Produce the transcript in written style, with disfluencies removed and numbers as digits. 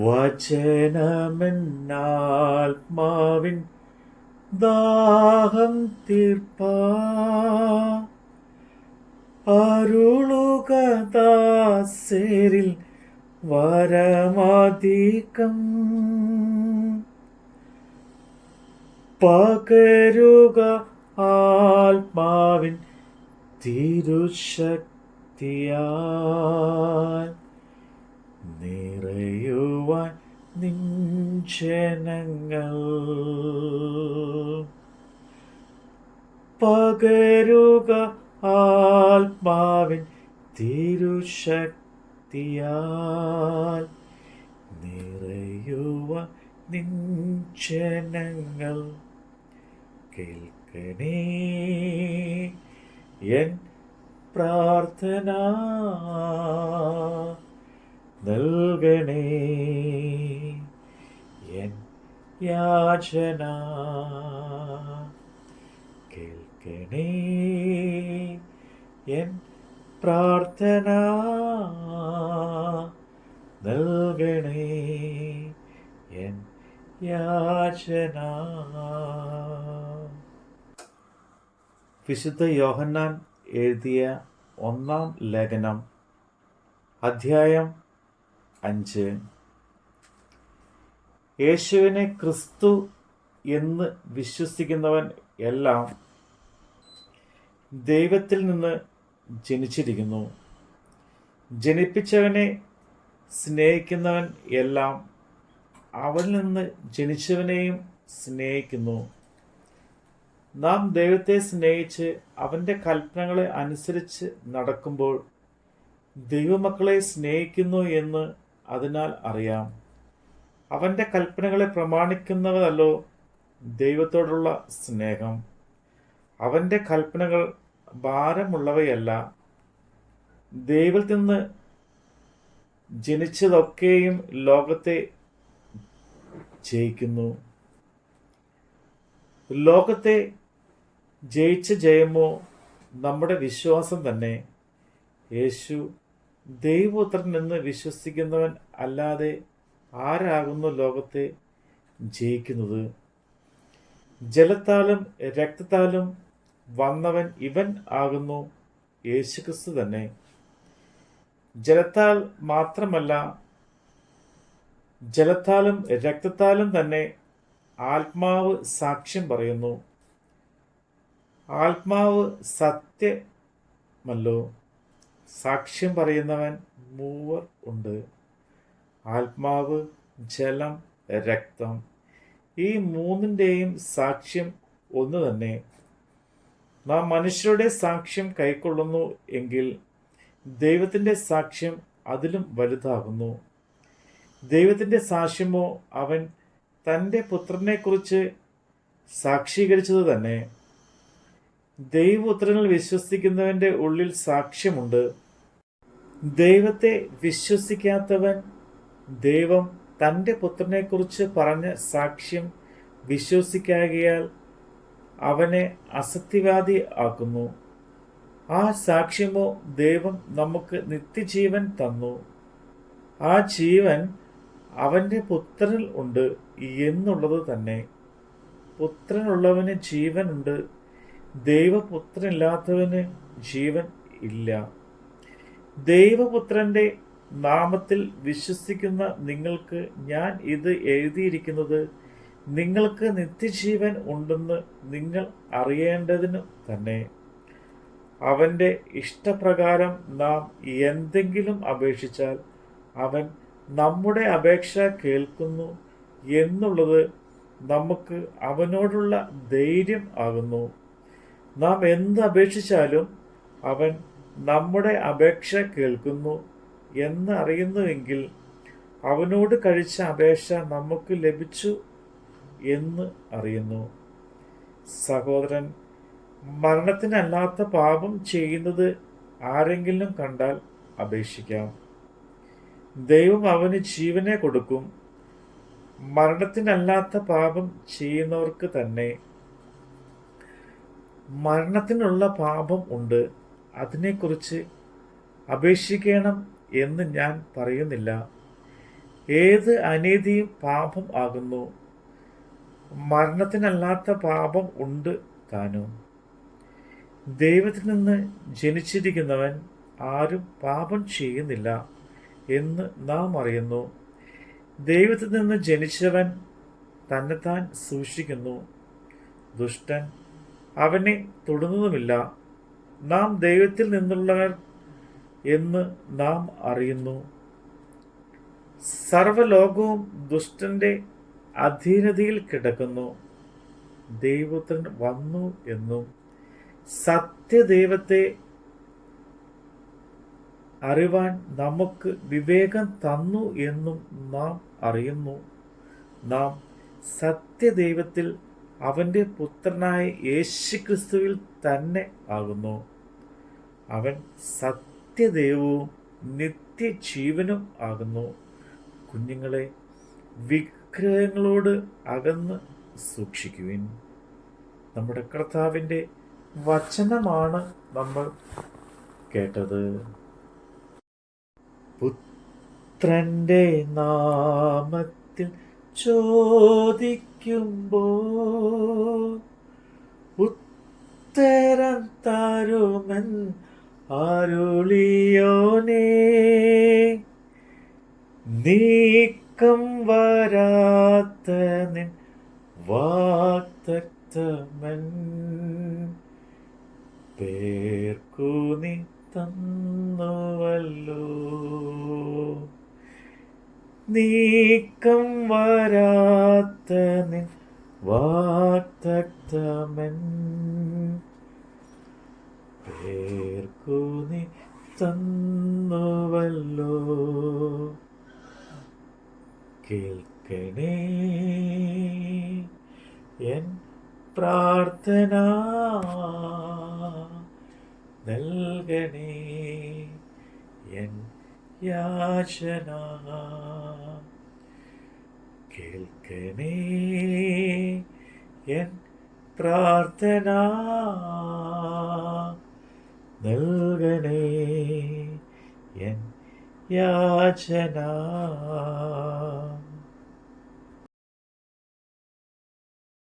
വചനമെന്നാത്മാവിൻ ദാഹം തീർപ്പാ അരുളുക ദാസരിൽ വരമധികം പകരുക ആത്മാവിൻ തിരുശക്തിയാൽ നിറയുവാൻ നിഞ്ചനങ്ങൾ പകരുക ആത്മാവിൻ തിരുശക്തിയാൽ നിറയുവാൻ നിഞ്ചനങ്ങൾ കേൾക്കണേ എൻ പ്രാർത്ഥന നൽകണേ എൻ യാചന കേൾക്കണേ എൻ പ്രാർത്ഥന നൽകണേ എൻ യാചന. വിശുദ്ധ യോഹന്നാൻ എഴുതിയ 1 ലേഖനം അധ്യായം 5. യേശുവിനെ ക്രിസ്തു എന്ന് വിശ്വസിക്കുന്നവൻ എല്ലാം ദൈവത്തിൽ നിന്ന് ജനിച്ചിരിക്കുന്നു. ജനിപ്പിച്ചവനെ സ്നേഹിക്കുന്നവൻ എല്ലാം അവനിൽ നിന്ന് ജനിച്ചവനെയും സ്നേഹിക്കുന്നു. നാം ദൈവത്തെ സ്നേഹിച്ച് അവൻ്റെ കൽപ്പനകളെ അനുസരിച്ച് നടക്കുമ്പോൾ ദൈവമക്കളെ സ്നേഹിക്കുന്നു എന്ന് അതിനാൽ അറിയാം. അവൻ്റെ കൽപ്പനകളെ പ്രമാണിക്കുന്നവരല്ലോ ദൈവത്തോടുള്ള സ്നേഹം. അവൻ്റെ കൽപ്പനകൾ ഭാരമുള്ളവയല്ല. ദൈവത്തിൽ നിന്ന് ജനിച്ചതൊക്കെയും ലോകത്തെ ജയിക്കുന്നു. ലോകത്തെ ജയിച്ച ജയമോ നമ്മുടെ വിശ്വാസം തന്നെ. യേശു ദൈവപുത്രൻ എന്ന് വിശ്വസിക്കുന്നവൻ അല്ലാതെ ആരാകുന്നു ലോകത്തെ ജയിക്കുന്നത്? ജലത്താലും രക്തത്താലും വന്നവൻ ഇവൻ ആകുന്നു, യേശുക്രിസ്തു തന്നെ. ജലത്താൽ മാത്രമല്ല, ജലത്താലും രക്തത്താലും തന്നെ ആത്മാവ് സാക്ഷ്യം പറയുന്നു. ആത്മാവ് സത്യമല്ലോ. സാക്ഷ്യം പറയുന്നവൻ 3 ഉണ്ട്: ആത്മാവ്, ജലം, രക്തം. ഈ 3ൻ്റെയും സാക്ഷ്യം ഒന്ന് തന്നെ. നാം മനുഷ്യരുടെ സാക്ഷ്യം കൈക്കൊള്ളുന്നു എങ്കിൽ ദൈവത്തിൻ്റെ സാക്ഷ്യം അതിലും വലുതാകുന്നു. ദൈവത്തിൻ്റെ സാക്ഷ്യമോ അവൻ തൻ്റെ പുത്രനെക്കുറിച്ച് സാക്ഷീകരിച്ചത് തന്നെ. ദൈവപുത്രനിൽ വിശ്വസിക്കുന്നവൻ്റെ ഉള്ളിൽ സാക്ഷ്യമുണ്ട്. ദൈവത്തെ വിശ്വസിക്കാത്തവൻ ദൈവം തൻ്റെ പുത്രനെക്കുറിച്ച് പറഞ്ഞ സാക്ഷ്യം വിശ്വസിക്കാകയാൽ അവനെ അസത്യവാദി ആക്കുന്നു. ആ സാക്ഷ്യമോ ദൈവം നമുക്ക് നിത്യജീവൻ തന്നു. ആ ജീവൻ അവൻ്റെ പുത്രനിൽ ഉണ്ട് എന്നുള്ളത് തന്നെ. പുത്രനുള്ളവന് ജീവനുണ്ട്, ദൈവപുത്രനില്ലാത്തവന് ജീവൻ ഇല്ല. ദൈവപുത്രൻ്റെ നാമത്തിൽ വിശ്വസിക്കുന്ന നിങ്ങൾക്ക് ഞാൻ ഇത് എഴുതിയിരിക്കുന്നത് നിങ്ങൾക്ക് നിത്യജീവൻ ഉണ്ടെന്ന് നിങ്ങൾ അറിയേണ്ടതിനു തന്നെ. അവൻ്റെ ഇഷ്ടപ്രകാരം നാം എന്തെങ്കിലും അപേക്ഷിച്ചാൽ അവൻ നമ്മുടെ അപേക്ഷ കേൾക്കുന്നു എന്നുള്ളത് നമുക്ക് അവനോടുള്ള ധൈര്യം ആകുന്നു. നാം എന്ത് അപേക്ഷിച്ചാലും അവൻ നമ്മുടെ അപേക്ഷ കേൾക്കുന്നു എന്ന് അറിയുന്നുവെങ്കിൽ അവനോട് കഴിച്ച അപേക്ഷ നമുക്ക് ലഭിച്ചു എന്ന് അറിയുന്നു. സഹോദരൻ, മരണത്തിനല്ലാത്ത പാപം ചെയ്യുന്നത് ആരെങ്കിലും കണ്ടാൽ അപേക്ഷിക്കാം. ദൈവം അവന് ജീവനെ കൊടുക്കും. മരണത്തിനല്ലാത്ത പാപം ചെയ്യുന്നവർക്ക് തന്നെ. മരണത്തിനുള്ള പാപം ഉണ്ട്, അതിനെക്കുറിച്ച് അപേക്ഷിക്കണം എന്ന് ഞാൻ പറയുന്നില്ല. ഏത് അനീതിയും പാപം ആകുന്നു. മരണത്തിനല്ലാത്ത പാപം ഉണ്ട് താനും. ദൈവത്തിൽ നിന്ന് ജനിച്ചിരിക്കുന്നവൻ ആരും പാപം ചെയ്യുന്നില്ല എന്ന് നാം അറിയുന്നു. ദൈവത്തിൽ നിന്ന് ജനിച്ചവൻ തന്നെത്താൻ സൂക്ഷിക്കുന്നു, ദുഷ്ടൻ അവനെ തൊടുന്നതുമില്ല. നാം ദൈവത്തിൽ നിന്നുള്ളവർ എന്ന് നാം അറിയുന്നു. സർവ്വലോകവും ദുഷ്ടന്റെ അധീനതയിൽ കിടക്കുന്നു. ദൈവപുത്രൻ വന്നു എന്നും സത്യദൈവത്തെ അറിവാൻ നമുക്ക് വിവേകം തന്നു എന്നും നാം അറിയുന്നു. നാം സത്യദൈവത്തിൽ അവൻ്റെ പുത്രനായ യേശുക്രിസ്തുവിൽ തന്നെ ആകുന്നു. അവൻ സത്യദൈവവും നിത്യജീവനും ആകുന്നു. കുഞ്ഞുങ്ങളെ, വിഗ്രഹങ്ങളോട് അകന്ന് സൂക്ഷിക്കുവിൻ. നമ്മുടെ കർത്താവിൻ്റെ വചനമാണ് നമ്മൾ കേട്ടത്. പുത്രന്റെ നാമത്തിൽ ചോദിക്കുമ്പോൾ ഉത്തരം തരുമൻ അരുളിയോനേ. നീക്കം വരാത്ത നിൻ വാഗ്ദത്തമൻ പേർക്കു നീ തന്നുവല്ലോ. നീക്കം വരാത്ത നിൻ വാഗ്ദത്തമൻ പേർക്കു നീ തന്നുവല്ലോ. കേൾക്കണേ എൻ പ്രാർത്ഥന, നൽകണേ എൻ യാചന. കേൾക്കണേ എൻ പ്രാർത്ഥന, നൽകണേ എൻ യാചന.